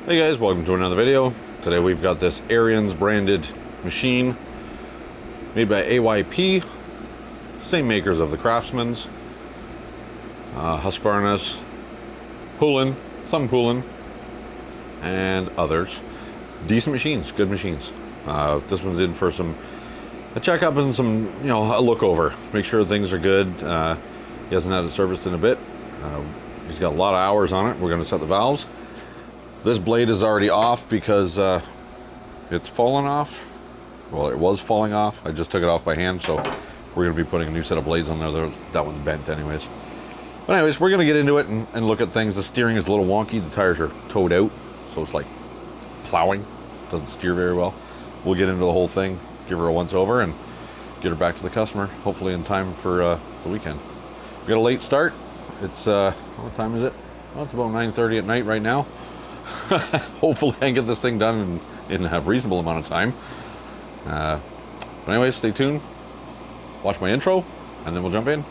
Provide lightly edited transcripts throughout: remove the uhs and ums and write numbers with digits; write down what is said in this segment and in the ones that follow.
Hey guys, welcome to another video. Today we've got this Ariens branded machine made by AYP, same makers of the Craftsman's, Husqvarna's, Poulin, some Poulin, and others. Decent machines, good machines. This one's in for a checkup and some, a look over. Make sure things are good. He hasn't had it serviced in a bit. He's got a lot of hours on it. We're going to set the valves. This blade is already off because it's fallen off. Well, it was falling off. I just took it off by hand, so we're going to be putting a new set of blades on there. That one's bent anyways. But anyways, we're going to get into it and look at things. The steering is a little wonky. The tires are towed out, so it's like plowing. Doesn't steer very well. We'll get into the whole thing, give her a once over, and get her back to the customer, hopefully in time for the weekend. We got a late start. It's, what time is it? Well, it's about 9:30 at night right now. Hopefully I can get this thing done in a reasonable amount of time. But anyways, stay tuned, watch my intro, and then we'll jump in.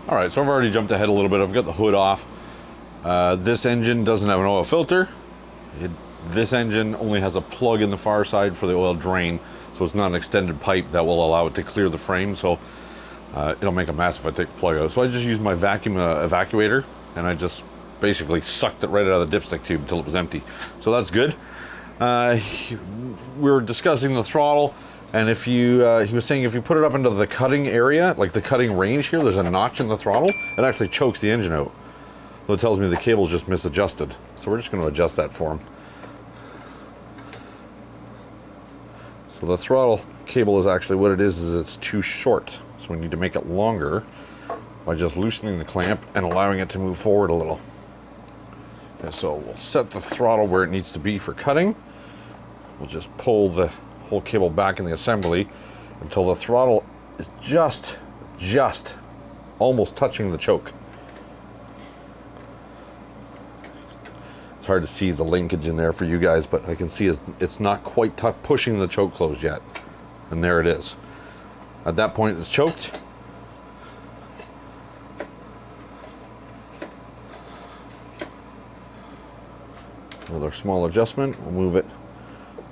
All right, so I've already jumped ahead a little bit. I've got the hood off. This engine doesn't have an oil filter. This engine only has a plug in the far side for the oil drain, so it's not an extended pipe that will allow it to clear the frame, so it'll make a mess if I take the plug out. So I just used my vacuum evacuator, and I just basically sucked it right out of the dipstick tube until it was empty. So that's good. We were discussing the throttle. And if you, he was saying if you put it up into the cutting area, like the cutting range here, there's a notch in the throttle, it actually chokes the engine out. So it tells me the cable's just misadjusted. So we're just going to adjust that for him. So the throttle cable is actually what it is it's too short. So we need to make it longer by just loosening the clamp and allowing it to move forward a little. Okay, so we'll set the throttle where it needs to be for cutting. We'll just pull the whole cable back in the assembly until the throttle is just almost touching the choke. It's hard to see the linkage in there for you guys, but I can see it's not quite pushing the choke closed yet. And there it is. At that point it's choked. With our small adjustment, we'll move it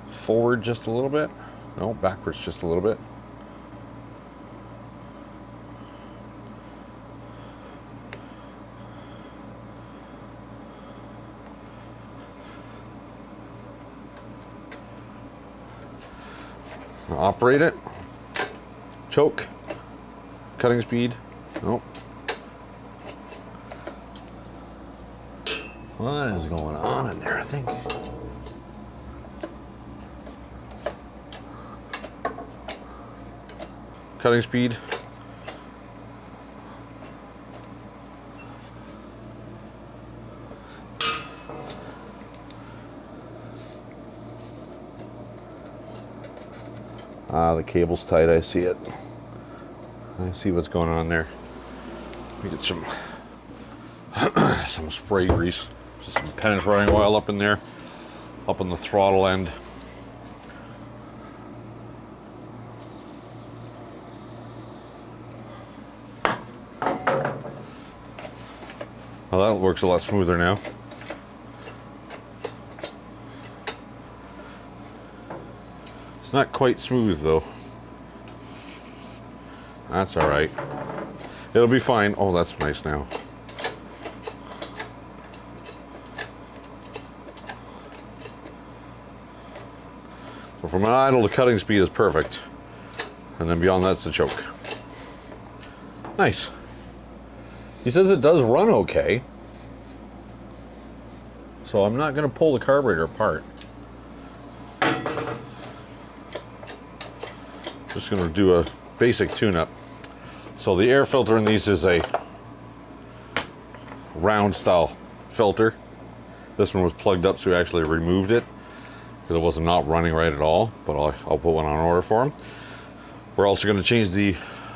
forward just a little bit. No, backwards just a little bit. Operate it. Choke. Cutting speed. Nope. What is going on in there, I think? Cutting speed. The cable's tight, I see it. I see what's going on there. We get some some spray grease, just some penetrating oil up in there, up on the throttle end. Well, that works a lot smoother now. It's not quite smooth though. That's all right. It'll be fine. Oh, that's nice now. So from an idle, the cutting speed is perfect. And then beyond that's the choke. Nice. He says it does run okay. So I'm not going to pull the carburetor apart. Just going to do a basic tune-up. So the air filter in these is a round style filter. This one was plugged up, so we actually removed it because it was not running right at all, but I'll put one on order for him. We're also going to change the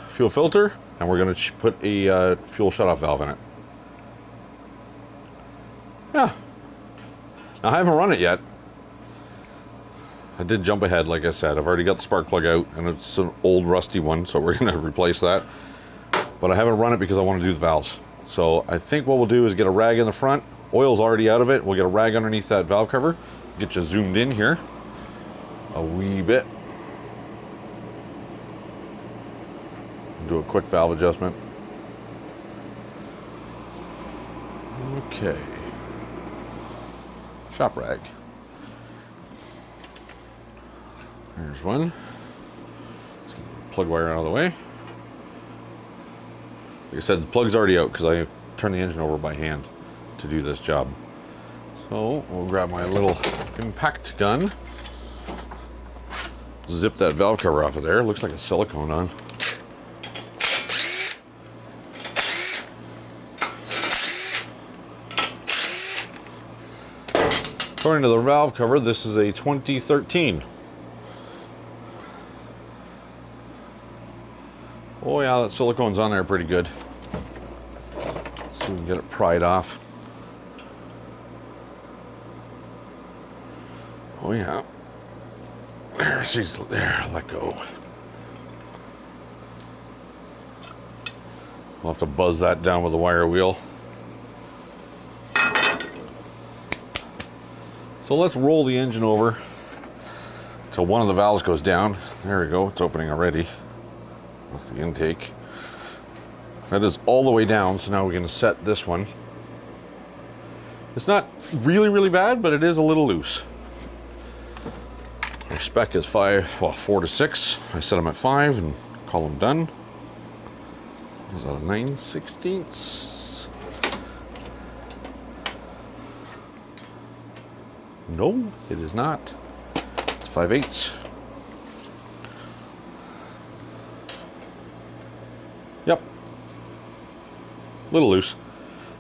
fuel filter and we're going to put a fuel shutoff valve in it. Yeah. Now, I haven't run it yet. I did jump ahead, like I said. I've already got the spark plug out, and it's an old rusty one, so we're going to replace that. But I haven't run it because I want to do the valves. So I think what we'll do is get a rag in the front. Oil's already out of it. We'll get a rag underneath that valve cover. Get you zoomed in here a wee bit. Do a quick valve adjustment. Okay. Shop rag. There's one. Let's get the plug wire out of the way. Like I said, the plug's already out because I turned the engine over by hand to do this job. So we'll grab my little impact gun. Zip that valve cover off of there. Looks like a silicone on. According to the valve cover, this is a 2013. Oh yeah, that silicone's on there pretty good. Let's see if we can get it pried off. Oh yeah. There, she's there, let go. We'll have to buzz that down with the wire wheel. So let's roll the engine over till one of the valves goes down. There we go, it's opening already. That's the intake. That is all the way down, so now we're going to set this one. It's not really, really bad, but it is a little loose. Our spec is 4 to 6. I set them at 5 and call them done. Is that a 9/16? No, it is not. It's 5/8. Yep. A little loose.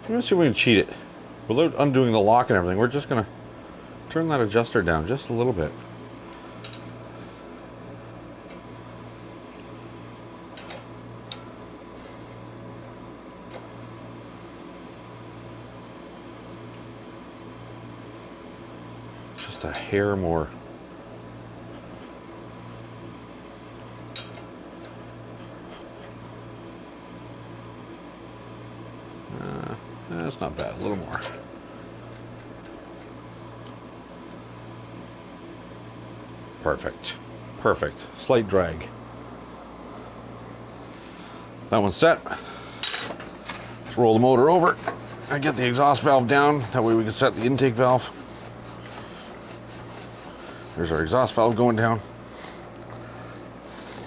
Let's see if we can cheat it. Without undoing the lock and everything, we're just going to turn that adjuster down just a little bit. Just a hair more. That's not bad, a little more. Perfect, perfect. Slight drag. That one's set. Let's roll the motor over and get the exhaust valve down. That way we can set the intake valve. There's our exhaust valve going down.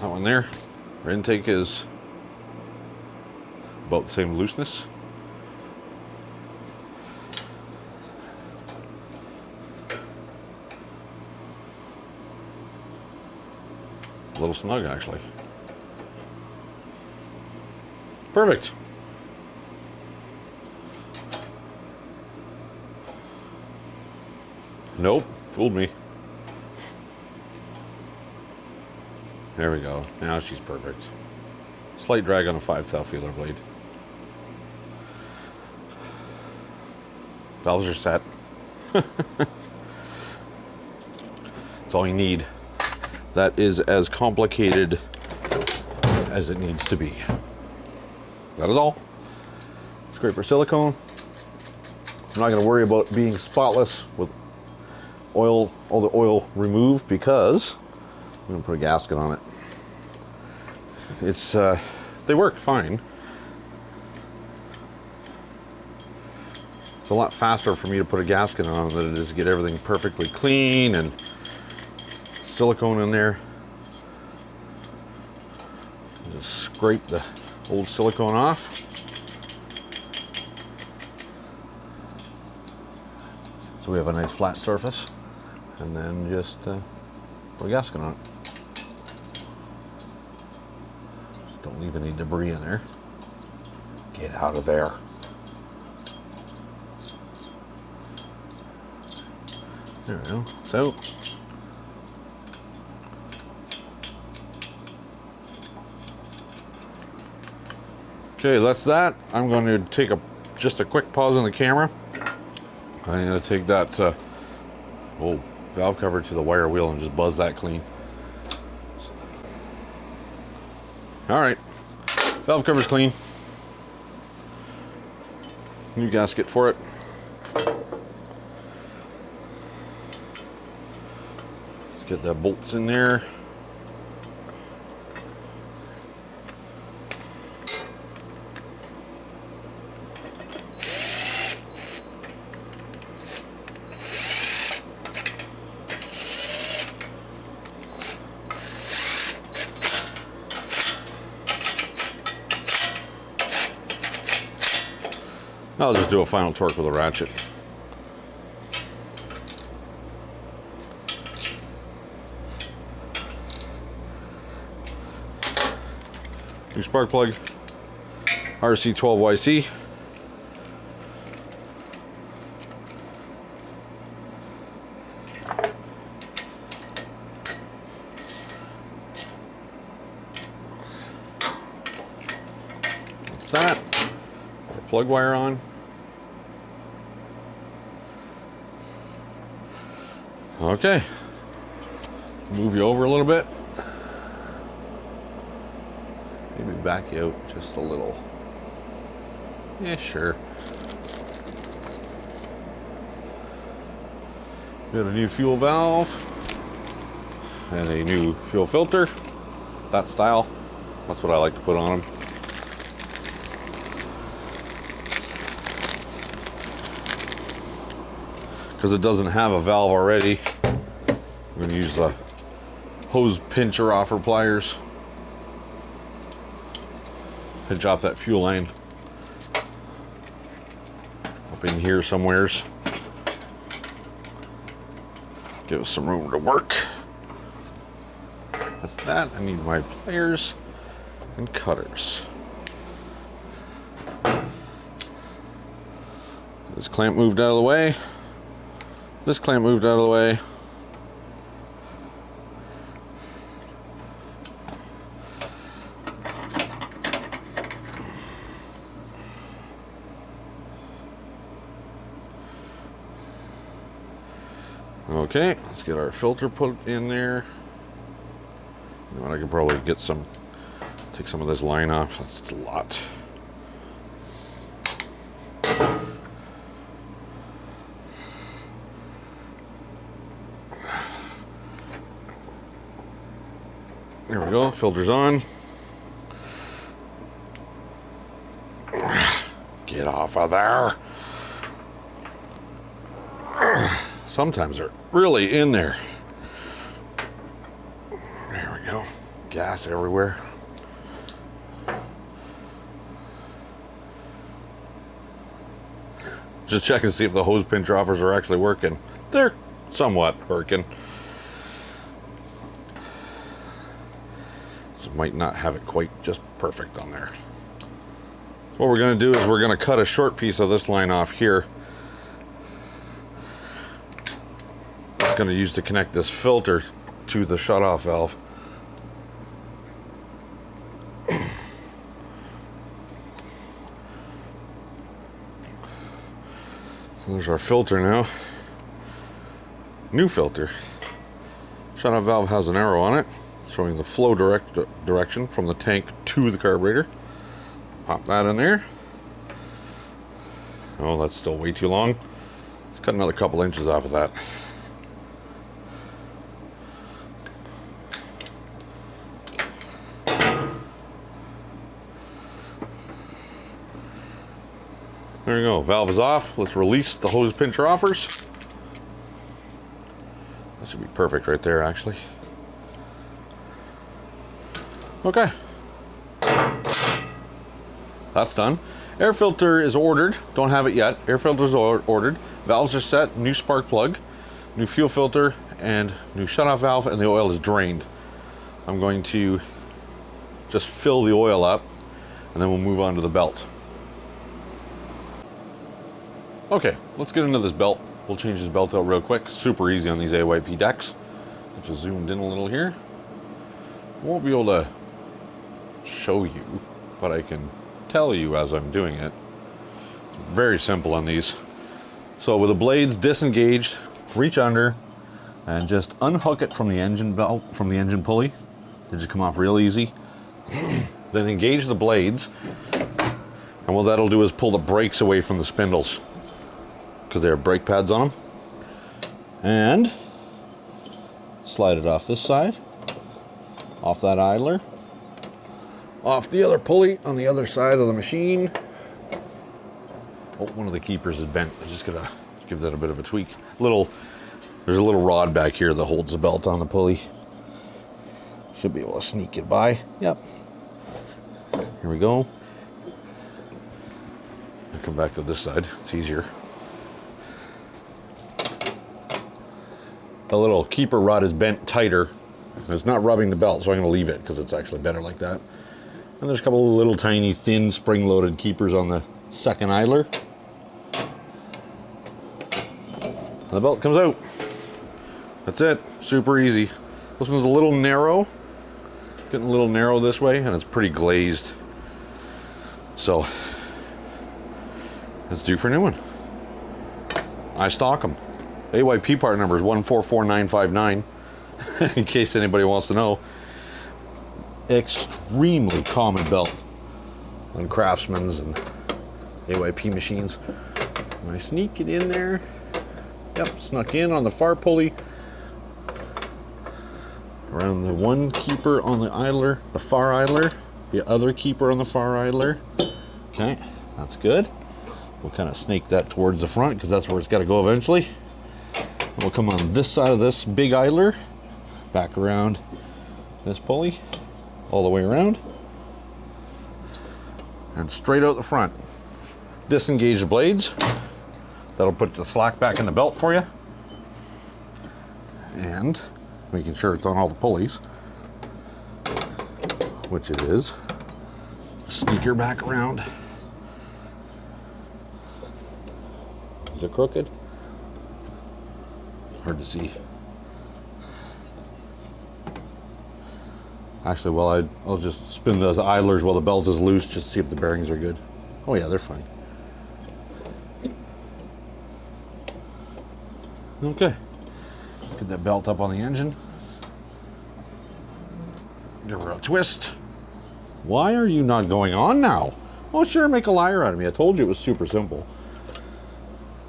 That one there. Our intake is about the same looseness. A little snug, actually. Perfect. Nope, fooled me. There we go. Now she's perfect. Slight drag on a 5/10 feeler blade. Valves are set. That's all you need. That is as complicated as it needs to be. That is all. Scraper silicone. I'm not going to worry about being spotless with oil, all the oil removed, because I'm going to put a gasket on it. It's they work fine. It's a lot faster for me to put a gasket on than it is to get everything perfectly clean and silicone in there. Just scrape the old silicone off. So we have a nice flat surface, and then just put a gasket on it. Just don't leave any debris in there. Get out of there. There we go. So Okay, that's that. I'm going to take just a quick pause on the camera. I'm going to take that valve cover to the wire wheel and just buzz that clean. All right, valve cover's clean. New gasket for it. Let's get the bolts in there. I'll just do a final torque with a ratchet. New spark plug, RC12YC. That's that. Put our plug wire on. Okay, move you over a little bit. Maybe back you out just a little. Yeah, sure. Got a new fuel valve and a new fuel filter. That style. That's what I like to put on them. Because it doesn't have a valve already, I'm going to use the hose pincher offer pliers. Pinch off that fuel line up in here somewheres. Give us some room to work. That's that. I need my pliers and cutters. This clamp moved out of the way. This clamp moved out of the way. Okay, let's get our filter put in there. You know what, I could probably take some of this line off. That's a lot. There we go, filter's on. Get off of there. Sometimes they're really in there. There we go. Gas everywhere. Just checking to see if the hose pinch offers are actually working. They're somewhat working. Just might not have it quite just perfect on there. What we're going to do is we're going to cut a short piece of this line off here. It's going to use to connect this filter to the shutoff valve. So there's our filter now. New filter. Shutoff valve has an arrow on it showing the flow direction from the tank to the carburetor. Pop that in there. Oh, that's still way too long. Let's cut another couple inches off of that. There we go, valve is off. Let's release the hose pincher offers. That should be perfect right there, actually. Okay. That's done. Air filter is ordered. Don't have it yet. Air filter is ordered. Valves are set. New spark plug, new fuel filter, and new shutoff valve, and the oil is drained. I'm going to just fill the oil up, and then we'll move on to the belt. Okay, let's get into this belt. We'll change this belt out real quick. Super easy on these AYP decks. Just zoomed in a little here. Won't be able to show you, but I can tell you as I'm doing it. It's very simple on these. So with the blades disengaged, reach under and just unhook it from the engine belt, from the engine pulley. They just come off real easy. Then engage the blades, and what that'll do is pull the brakes away from the spindles because they have brake pads on them. And slide it off this side, off that idler, off the other pulley on the other side of the machine. Oh, one of the keepers is bent. I'm just gonna give that a bit of a tweak. There's a little rod back here that holds the belt on the pulley. Should be able to sneak it by. Yep. Here we go. I'll come back to this side. It's easier. The little keeper rod is bent tighter. It's not rubbing the belt, so I'm going to leave it because it's actually better like that. And there's a couple of little tiny thin spring-loaded keepers on the second idler. And the belt comes out. That's it. Super easy. This one's a little narrow. Getting a little narrow this way, and it's pretty glazed. So it's due for a new one. I stock them. AYP part number is 144959. In case anybody wants to know. Extremely common belt on Craftsman's and AYP machines. When I sneak it in there, yep, snuck in on the far pulley, around the one keeper on the idler, the far idler, the other keeper on the far idler. Okay, that's good. We'll kind of snake that towards the front because that's where it's got to go eventually. And we'll come on this side of this big idler, back around this pulley, all the way around, and straight out the front. Disengage the blades. That'll put the slack back in the belt for you. And making sure it's on all the pulleys, which it is. Sneak her back around. Is it crooked? Hard to see. Actually, well, I'll just spin those idlers while the belt is loose, just to see if the bearings are good. Oh yeah, they're fine. Okay. Get that belt up on the engine. Give her a twist. Why are you not going on now? Oh sure, make a liar out of me. I told you it was super simple.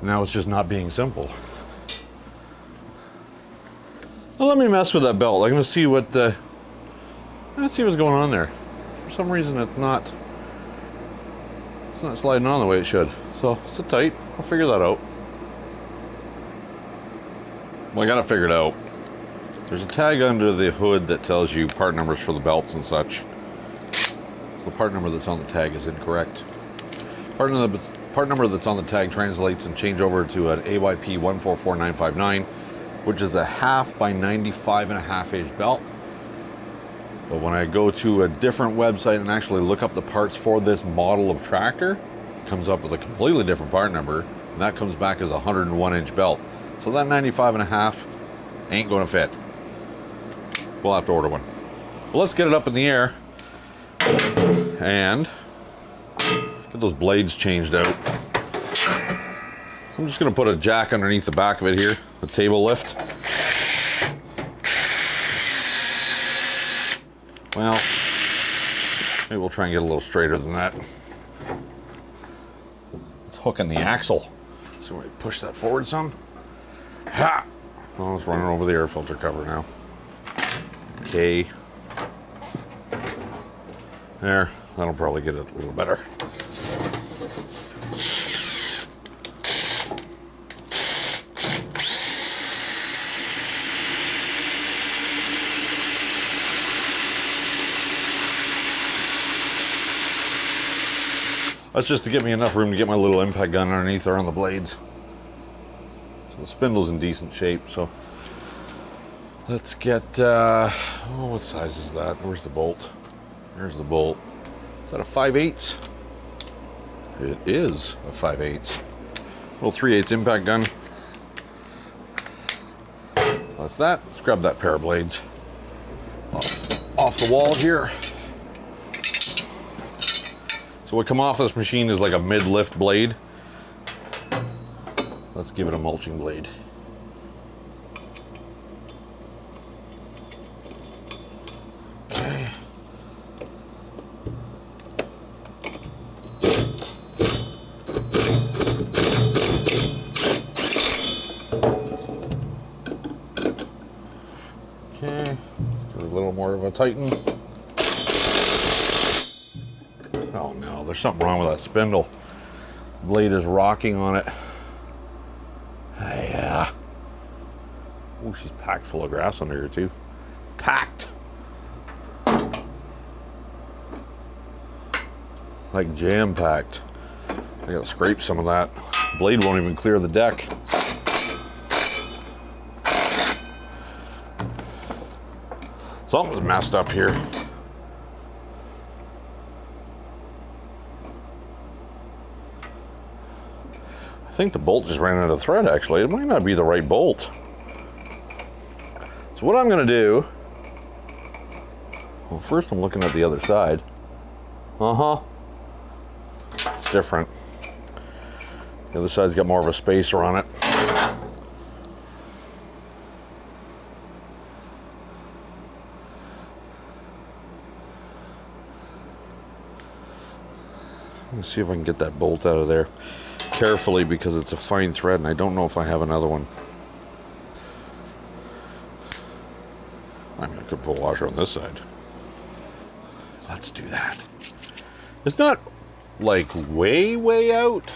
Now it's just not being simple. Well, let me mess with that belt. I'm gonna see what let's see what's going on there. For some reason it's not sliding on the way it should. So sit tight, I'll figure that out. Well, I got to figure it out. There's a tag under the hood that tells you part numbers for the belts and such. So the part number that's on the tag is incorrect. Part number that's on the tag translates and change over to an AYP 144959, which is a 1/2 by 95.5 inch belt. But when I go to a different website and actually look up the parts for this model of tractor, it comes up with a completely different part number, and that comes back as a 101 inch belt. So that 95.5 ain't gonna fit. We'll have to order one. Well, let's get it up in the air and get those blades changed out. I'm just gonna put a jack underneath the back of it here, the table lift. Well, maybe we'll try and get a little straighter than that. It's hooking the axle. So we push that forward some. Ha! Oh, it's running over the air filter cover now. Okay. There, that'll probably get it a little better. That's just to give me enough room to get my little impact gun underneath there on the blades. The spindle's in decent shape, so let's get, oh, what size is that? Where's the bolt? There's the bolt. Is that a 5/8? It is a 5/8. Little 3/8 impact gun. That's that. Let's grab that pair of blades off the wall here. So what come off this machine is like a mid-lift blade. Let's give it a mulching blade. Okay. Okay, let's give it a little more of a tighten. Oh no, there's something wrong with that spindle. Blade is rocking on it. Yeah. Oh, she's packed full of grass under here too. Packed. Like jam-packed. I gotta scrape some of that. Blade won't even clear the deck. Something's messed up here. I think the bolt just ran out of thread, actually. It might not be the right bolt. So what I'm gonna do, well, first I'm looking at the other side. It's different. The other side's got more of a spacer on it. Let's see if I can get that bolt out of there carefully, because it's a fine thread and I don't know if I have another one. I mean, I could put a washer on this side. Let's do that. It's not like way out,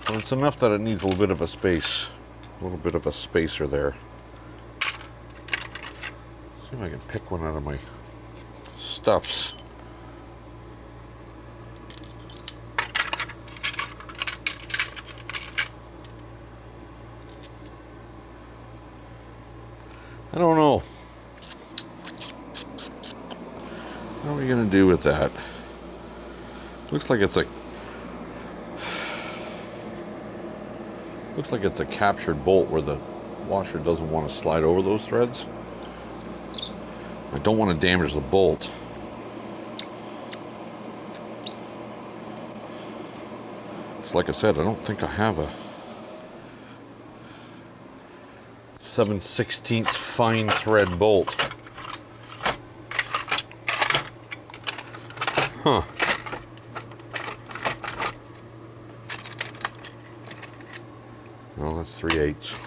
but it's enough that it needs a little bit of a space, a little bit of a spacer there. Let's see if I can pick one out of my stuffs. I don't know. What are we gonna do with that? Looks like it's a captured bolt where the washer doesn't want to slide over those threads. I don't want to damage the bolt. Because like I said, I don't think I have a 7/16 fine thread bolt. Huh. Well, that's 3/8.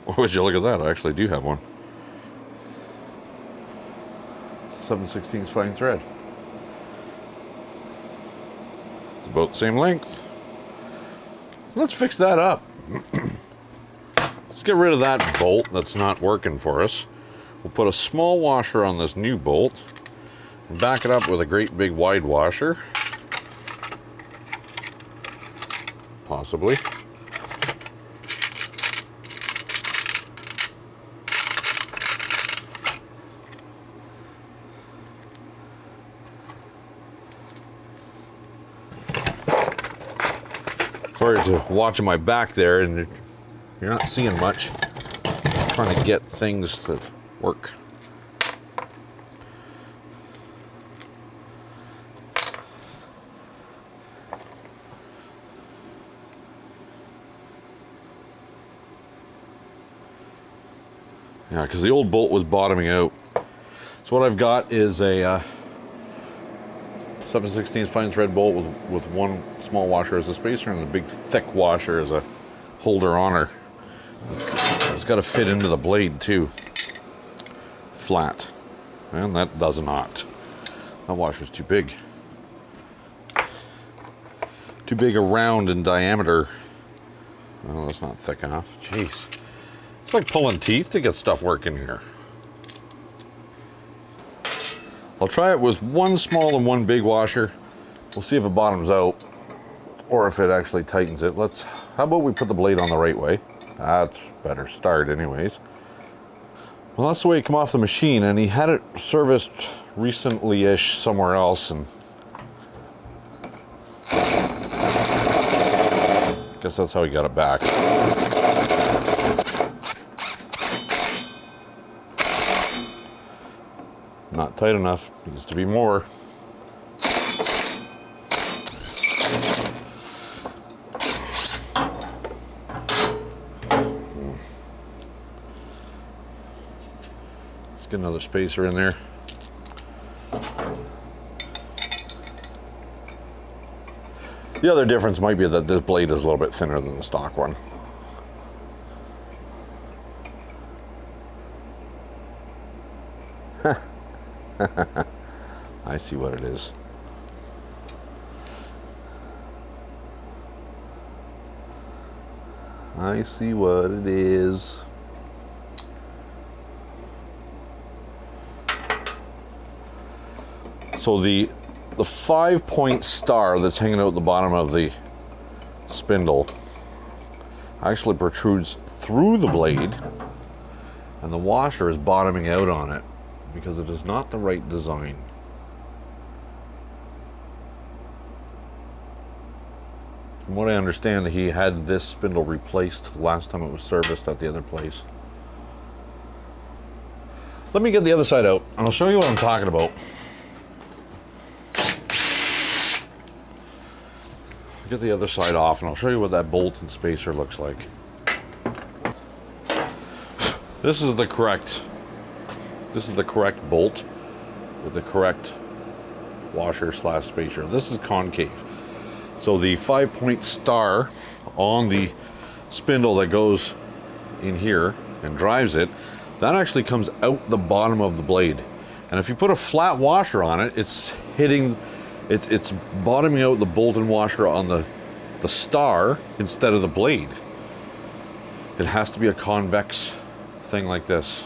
Oh, would you look at that? I actually do have one. 7/16 fine thread. It's about the same length. Let's fix that up. Let's get rid of that bolt that's not working for us. We'll put a small washer on this new bolt and back it up with a great big wide washer. Possibly. Sorry to watching my back there, and you're not seeing much. I'm trying to get things to work. Yeah, because the old bolt was bottoming out. So what I've got is a 7/16 fine thread bolt with one small washer as a spacer and a big thick washer as a holder on her. It's got to fit into the blade too. Flat. And that does not. That washer's too big. Too big around in diameter. Oh, that's not thick enough. Jeez. It's like pulling teeth to get stuff working here. I'll try it with one small and one big washer. We'll see if it bottoms out or if it actually tightens it. How about we put the blade on the right way? That's a better start anyways. Well, that's the way it came off the machine, and he had it serviced recently-ish somewhere else, and guess guess that's how he got it back. Not tight enough, needs to be more. Let's get another spacer in there. The other difference might be that this blade is a little bit thinner than the stock one. I see what it is. I see what it is. So the 5-point star that's hanging out the bottom of the spindle actually protrudes through the blade, and the washer is bottoming out on it because it is not the right design. From what I understand, he had this spindle replaced last time it was serviced at the other place. Let me get the other side out and I'll show you what I'm talking about. Get the other side off and I'll show you what that bolt and spacer looks like. This is the correct bolt with the correct washer slash spacer. This is concave. So the 5-point star on the spindle that goes in here and drives it, that actually comes out the bottom of the blade. And if you put a flat washer on it, it's bottoming out the bolt and washer on the star instead of the blade. It has to be a convex thing like this.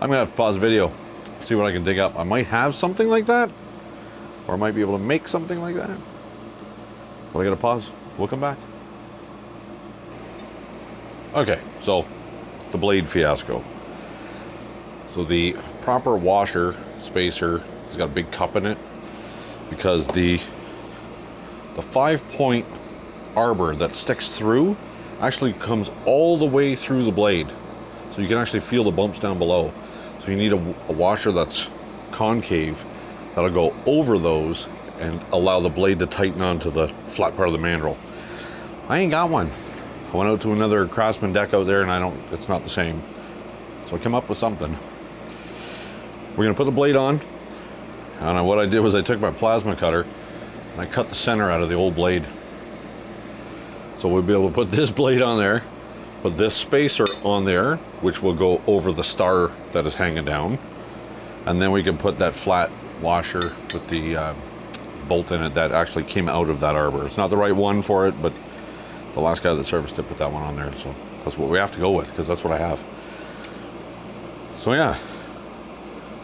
I'm gonna have to pause the video, see what I can dig up. I might have something like that, or I might be able to make something like that. But I gotta pause. We'll come back. Okay, so the blade fiasco. So the proper washer spacer has got a big cup in it because the 5-point arbor that sticks through actually comes all the way through the blade, so you can actually feel the bumps down below. So you need a washer that's concave that'll go over those and allow the blade to tighten onto the flat part of the mandrel. I ain't got one. I went out to another Craftsman deck out there and it's not the same. So I came up with something. We're gonna put the blade on. And what I did was I took my plasma cutter and I cut the center out of the old blade. So we'll be able to put this blade on there, put this spacer on there, which will go over the star that is hanging down. And then we can put that flat washer with the bolt in it that actually came out of that arbor. It's not the right one for it, but the last guy that serviced it put that one on there. So that's what we have to go with because that's what I have. So yeah,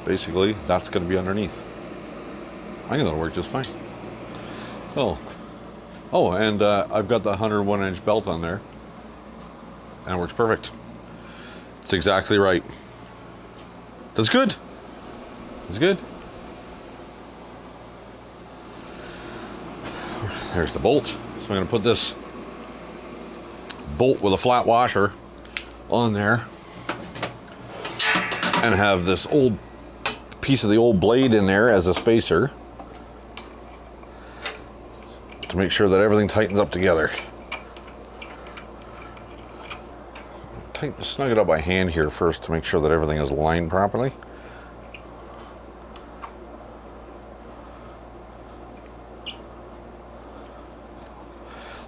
basically that's going to be underneath. I think that'll work just fine. So, oh, and I've got the 101-inch belt on there, and it works perfect. It's exactly right. That's good. That's good. There's the bolt. So I'm going to put this bolt with a flat washer on there, and have this old piece of the old blade in there as a spacer to make sure that everything tightens up together. Snug it up by hand here first to make sure that everything is aligned properly.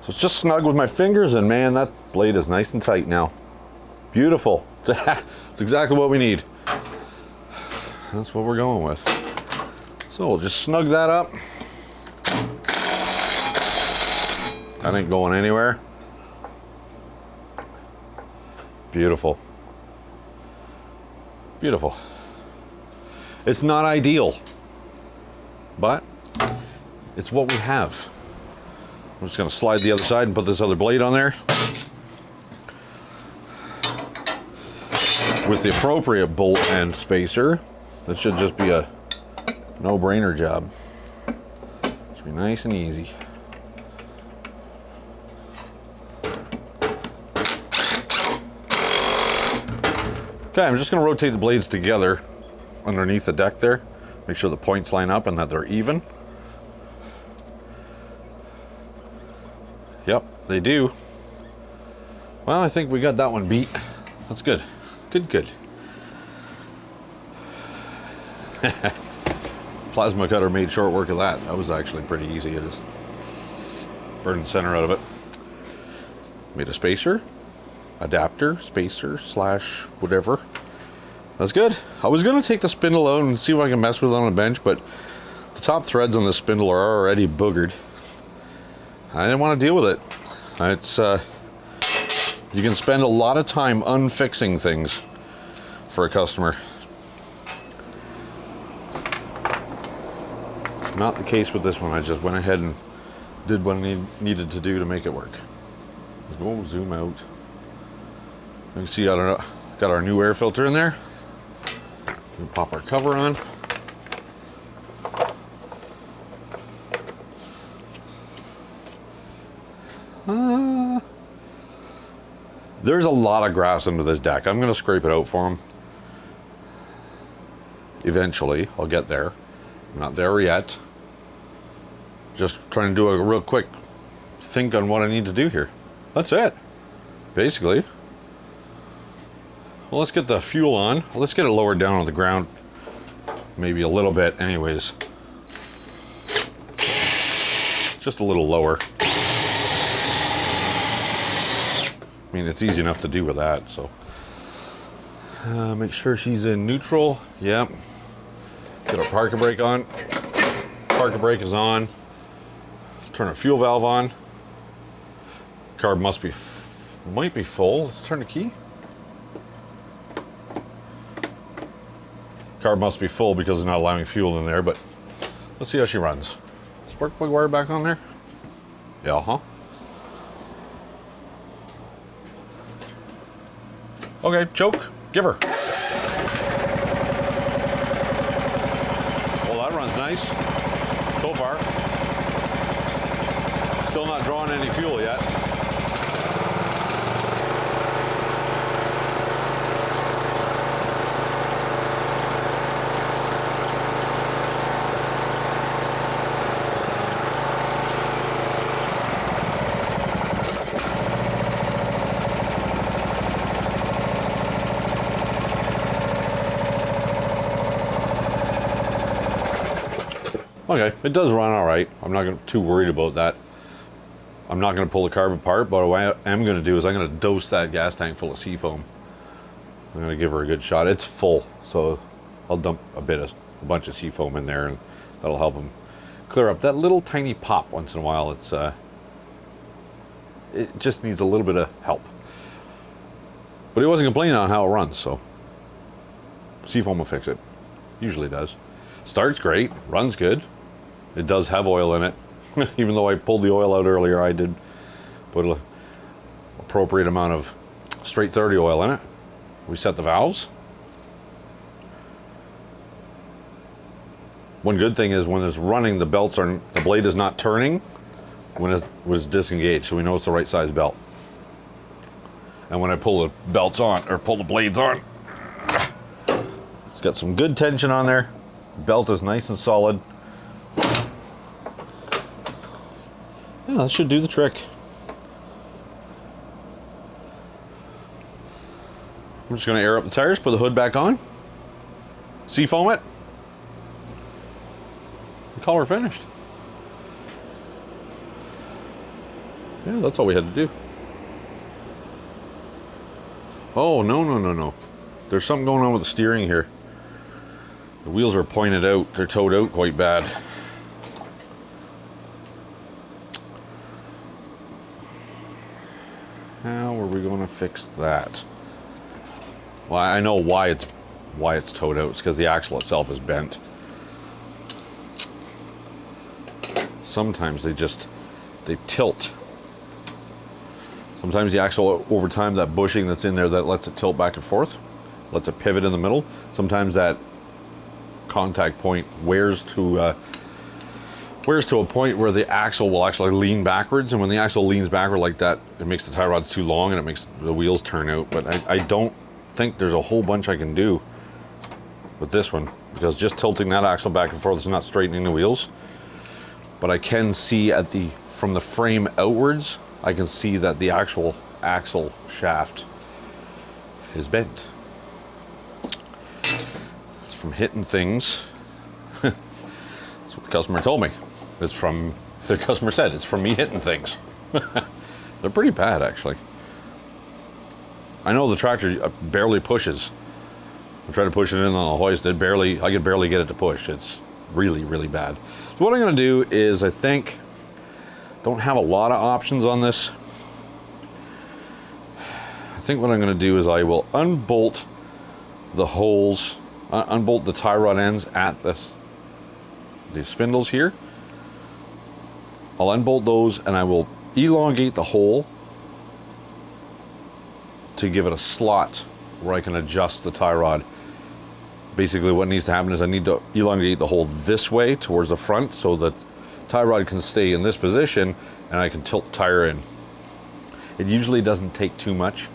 So it's just snug with my fingers, and man, that blade is nice and tight now. Beautiful. It's exactly what we need. That's what we're going with. So we'll just snug that up. That ain't going anywhere. Beautiful. Beautiful. It's not ideal, but it's what we have. I'm just going to slide the other side and put this other blade on there with the appropriate bolt and spacer. That should just be a no-brainer job. Should be nice and easy. Okay, I'm just going to rotate the blades together underneath the deck there. Make sure the points line up and that they're even. Yep, they do. Well, I think we got that one beat. That's good. Good. Plasma cutter made short work of that. That was actually pretty easy. I just burned the center out of it. Made a spacer, adapter, spacer, slash, whatever. That's good. I was going to take the spindle out and see if I can mess with it on a bench, but the top threads on the spindle are already boogered. I didn't want to deal with it. It's you can spend a lot of time unfixing things for a customer. Not the case with this one. I just went ahead and did what I needed to do to make it work. Let's go zoom out. You can see got our new air filter in there. We'll pop our cover on. There's a lot of grass under this deck. I'm going to scrape it out for him. Eventually, I'll get there. I'm not there yet. Just trying to do a real quick think on what I need to do here. That's it, basically. Well, let's get the fuel on. Let's get it lowered down on the ground. Maybe a little bit anyways. Just a little lower. I mean, it's easy enough to do with that, so. Make sure she's in neutral. Yep. Get our parking brake on. Parking brake is on. Let's turn our fuel valve on. Carb might be full. Let's turn the key. Carb must be full because it's not allowing fuel in there, but let's see how she runs. Spark plug wire back on there? Yeah, huh? Okay, choke, give her. Well, that runs nice so far. Still not drawing any fuel yet. Okay, it does run all right. I'm not too worried about that. I'm not going to pull the carb apart, but what I am going to do is I'm going to dose that gas tank full of seafoam. I'm going to give her a good shot. It's full, so I'll dump a bunch of seafoam in there, and that'll help them clear up that little tiny pop once in a while. It just needs a little bit of help. But he wasn't complaining on how it runs, so seafoam will fix it. Usually does. Starts great, runs good. It does have oil in it. Even though I pulled the oil out earlier, I did put an appropriate amount of straight 30 oil in it. We set the valves. One good thing is when it's running, the blade is not turning when it was disengaged, so we know it's the right size belt. And when I pull the belts on, or pull the blades on, it's got some good tension on there. Belt is nice and solid. Yeah, that should do the trick. I'm just going to air up the tires, put the hood back on, seafoam it, and call her finished. Yeah, that's all we had to do. Oh, no. There's something going on with the steering here. The wheels are pointed out. They're towed out quite bad. How are we going to fix that? Well, I know why it's towed out. It's because the axle itself is bent. Sometimes they tilt. Sometimes the axle, over time, that bushing that's in there that lets it tilt back and forth, lets it pivot in the middle. Sometimes that contact point wears to a point where the axle will actually lean backwards, and when the axle leans backward like that, it makes the tie rods too long and it makes the wheels turn out. But I don't think there's a whole bunch I can do with this one, because just tilting that axle back and forth is not straightening the wheels. But I can see from the frame outwards, I can see that the actual axle shaft is bent. It's from hitting things. That's what the customer told me. The customer said it's from me hitting things. They're pretty bad, actually. I know the tractor barely pushes. I try to push it in on the hoist. I can barely get it to push. It's really, really bad. So what I'm going to do is, I think, don't have a lot of options on this. I think what I'm going to do is I will unbolt the holes, unbolt the tie rod ends at the spindles here. I'll unbolt those and I will elongate the hole to give it a slot where I can adjust the tie rod. Basically what needs to happen is I need to elongate the hole this way towards the front so that tie rod can stay in this position and I can tilt the tire in. It usually doesn't take too much.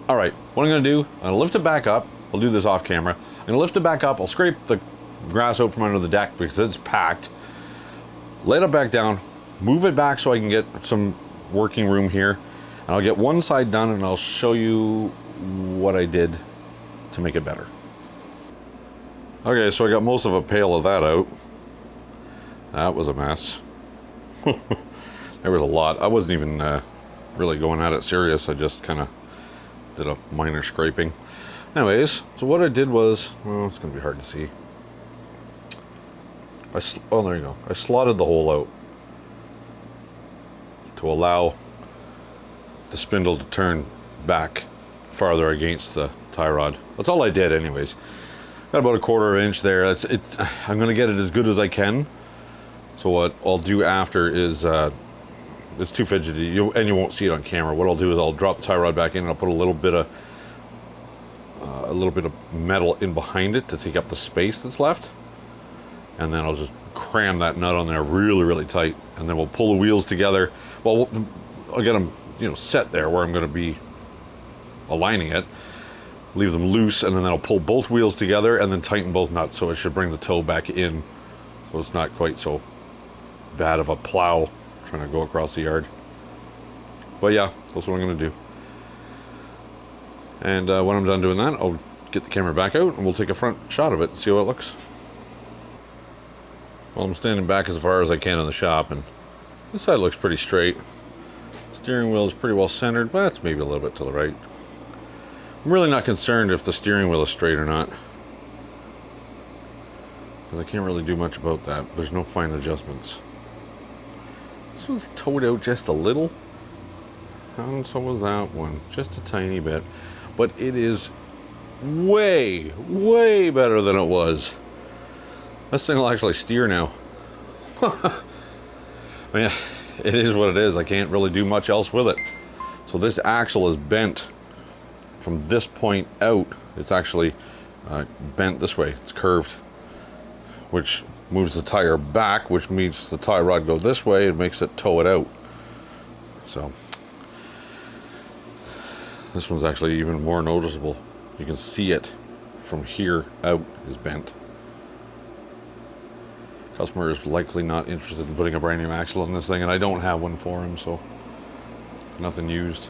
All right, what I'm gonna do, I'm gonna lift it back up. I'll do this off camera. I'm gonna lift it back up. I'll scrape the grass out from under the deck because it's packed. Lay it back down, move it back so I can get some working room here. And I'll get one side done and I'll show you what I did to make it better. Okay, so I got most of a pail of that out. That was a mess. There was a lot. I wasn't even really going at it serious. I just kind of did a minor scraping. Anyways, so what I did was, well, it's gonna be hard to see. Oh, there you go. I slotted the hole out to allow the spindle to turn back farther against the tie rod. That's all I did anyways. Got about a 1/4 inch there. I'm gonna get it as good as I can. So what I'll do after is, it's too fidgety, and you won't see it on camera. What I'll do is I'll drop the tie rod back in and I'll put a little bit of metal in behind it to take up the space that's left. And then I'll just cram that nut on there really, really tight. And then we'll pull the wheels together. Well, I'll get them, set there where I'm going to be aligning it. Leave them loose, and then I'll pull both wheels together and then tighten both nuts, so it should bring the toe back in, so it's not quite so bad of a plow trying to go across the yard. But yeah, that's what I'm going to do. And when I'm done doing that, I'll get the camera back out and we'll take a front shot of it and see how it looks. Well, I'm standing back as far as I can in the shop, and this side looks pretty straight. Steering wheel is pretty well centered, but it's maybe a little bit to the right. I'm really not concerned if the steering wheel is straight or not, because I can't really do much about that. There's no fine adjustments. This was towed out just a little, and so was that one, just a tiny bit. But it is way, way better than it was. This thing will actually steer now. I mean, it is what it is. I can't really do much else with it. So this axle is bent from this point out. It's actually bent this way. It's curved, which moves the tire back, which means the tie rod go this way. It makes it tow it out. So this one's actually even more noticeable. You can see it from here out is bent. Customer is likely not interested in putting a brand new axle on this thing, and I don't have one for him, so nothing used.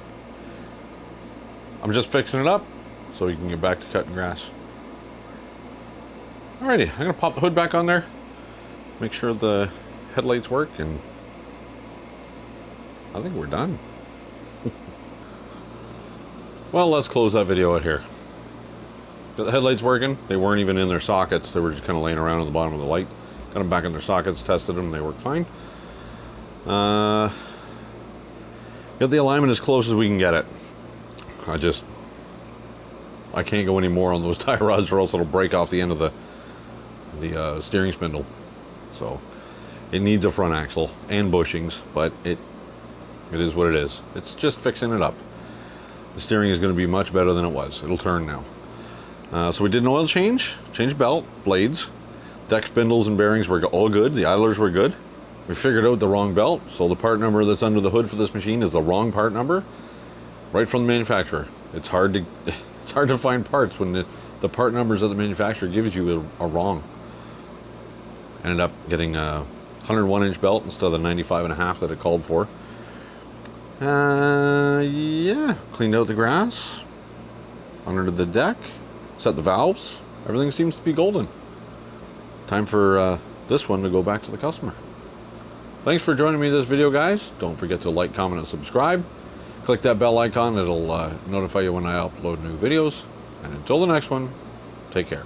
I'm just fixing it up so he can get back to cutting grass. Alrighty, I'm gonna pop the hood back on there, make sure the headlights work, and I think we're done. Well, let's close that video out here. Got the headlights working. They weren't even in their sockets. They were just kind of laying around on the bottom of the light. Got them back in their sockets, tested them, they work fine. Got the alignment as close as we can get it. I can't go any more on those tie rods or else it'll break off the end of the steering spindle. So it needs a front axle and bushings, but it is what it is. It's just fixing it up. The steering is going to be much better than it was. It'll turn now. So we did an oil change, changed belt, blades, deck spindles and bearings were all good. The idlers were good. We figured out the wrong belt, so the part number that's under the hood for this machine is the wrong part number, right from the manufacturer. It's hard to find parts when the part numbers that the manufacturer gives you are wrong. Ended up getting a 101-inch belt instead of the 95.5 that it called for. Yeah, cleaned out the grass under the deck, set the valves. Everything seems to be golden. Time for this one to go back to the customer. Thanks for joining me in this video, guys. Don't forget to like, comment, and subscribe. Click that bell icon. It'll notify you when I upload new videos. And until the next one, take care.